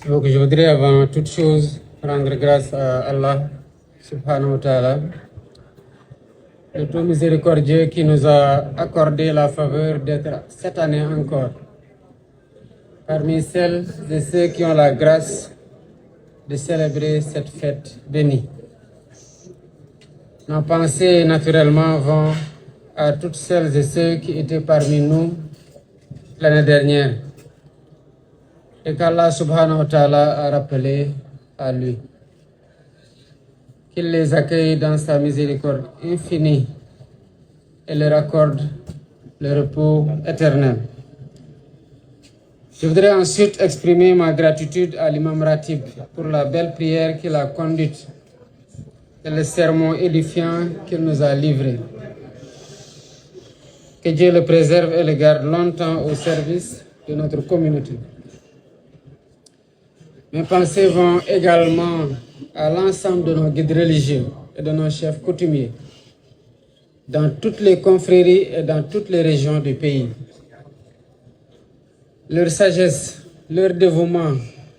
Donc, je voudrais avant toute chose rendre grâce à Allah subhanahu wa ta'ala, le tout miséricordieux qui nous a accordé la faveur d'être cette année encore parmi celles et ceux qui ont la grâce de célébrer cette fête bénie. Nos pensées naturellement vont à toutes celles et ceux qui étaient parmi nous l'année dernière et qu'Allah subhanahu wa ta'ala a rappelé à lui. Qu'il les accueille dans sa miséricorde infinie et leur accorde le repos éternel. Je voudrais ensuite exprimer ma gratitude à l'imam Ratib pour la belle prière qu'il a conduite et le sermon édifiant qu'il nous a livré. Que Dieu le préserve et le garde longtemps au service de notre communauté. Mes pensées vont également à l'ensemble de nos guides religieux et de nos chefs coutumiers dans toutes les confréries et dans toutes les régions du pays. Leur sagesse, leur dévouement,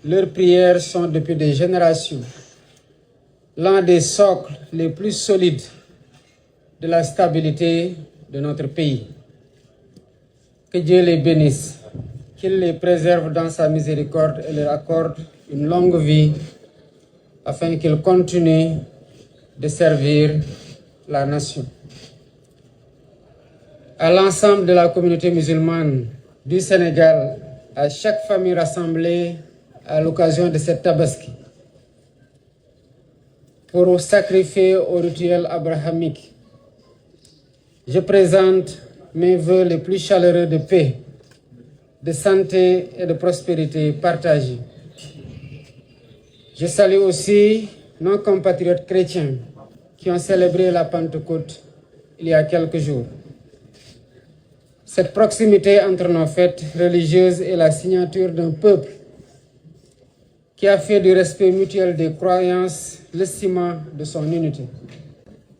leurs prières sont depuis des générations l'un des socles les plus solides de la stabilité de notre pays. Que Dieu les bénisse, qu'il les préserve dans sa miséricorde et leur accorde une longue vie afin qu'ils continuent de servir la nation. À l'ensemble de la communauté musulmane du Sénégal, à chaque famille rassemblée à l'occasion de cette tabaski, pour sacrifier au rituel abrahamique, je présente mes vœux les plus chaleureux de paix, de santé et de prospérité partagée. Je salue aussi nos compatriotes chrétiens qui ont célébré la Pentecôte il y a quelques jours. Cette proximité entre nos fêtes religieuses est la signature d'un peuple qui a fait du respect mutuel des croyances le ciment de son unité.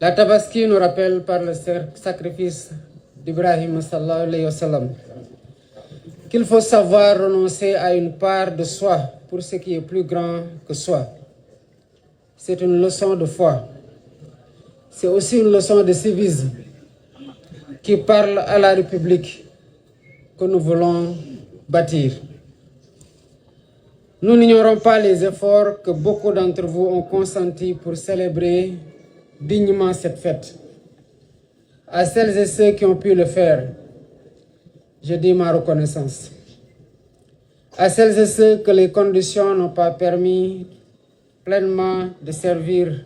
La Tabaski nous rappelle par le sacrifice d'Ibrahim sallallahu alayhi wa sallam qu'il faut savoir renoncer à une part de soi pour ce qui est plus grand que soi. C'est une leçon de foi. C'est aussi une leçon de civisme qui parle à la République que nous voulons bâtir. Nous n'ignorons pas les efforts que beaucoup d'entre vous ont consentis pour célébrer dignement cette fête. À celles et ceux qui ont pu le faire, je dis ma reconnaissance. À celles et ceux que les conditions n'ont pas permis pleinement de servir,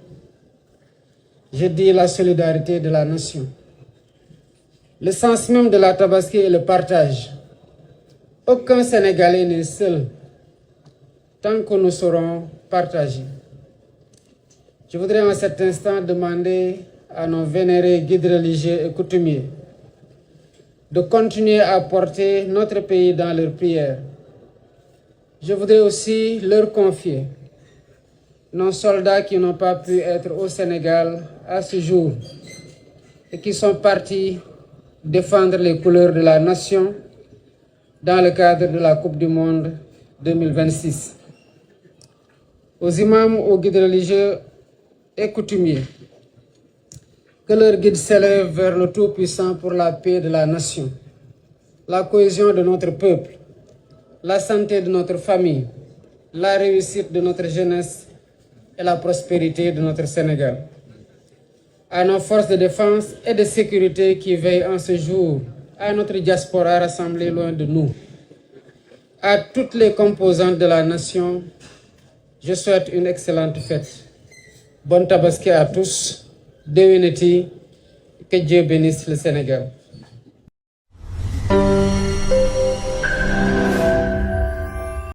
je dis la solidarité de la nation. Le sens même de la Tabaski est le partage. Aucun Sénégalais n'est seul tant que nous saurons partager. Je voudrais en cet instant demander à nos vénérés guides religieux et coutumiers de continuer à porter notre pays dans leurs prières. Je voudrais aussi leur confier nos soldats qui n'ont pas pu être au Sénégal à ce jour et qui sont partis défendre les couleurs de la nation dans le cadre de la Coupe du Monde 2026. Aux imams, aux guides religieux et coutumiers, que leur guide s'élève vers le Tout-Puissant pour la paix de la nation, la cohésion de notre peuple, la santé de notre famille, la réussite de notre jeunesse et la prospérité de notre Sénégal. À nos forces de défense et de sécurité qui veillent en ce jour, à notre diaspora rassemblée loin de nous, à toutes les composantes de la nation, je souhaite une excellente fête. Bonne Tabaski à tous. Déwénati, que Dieu bénisse le Sénégal.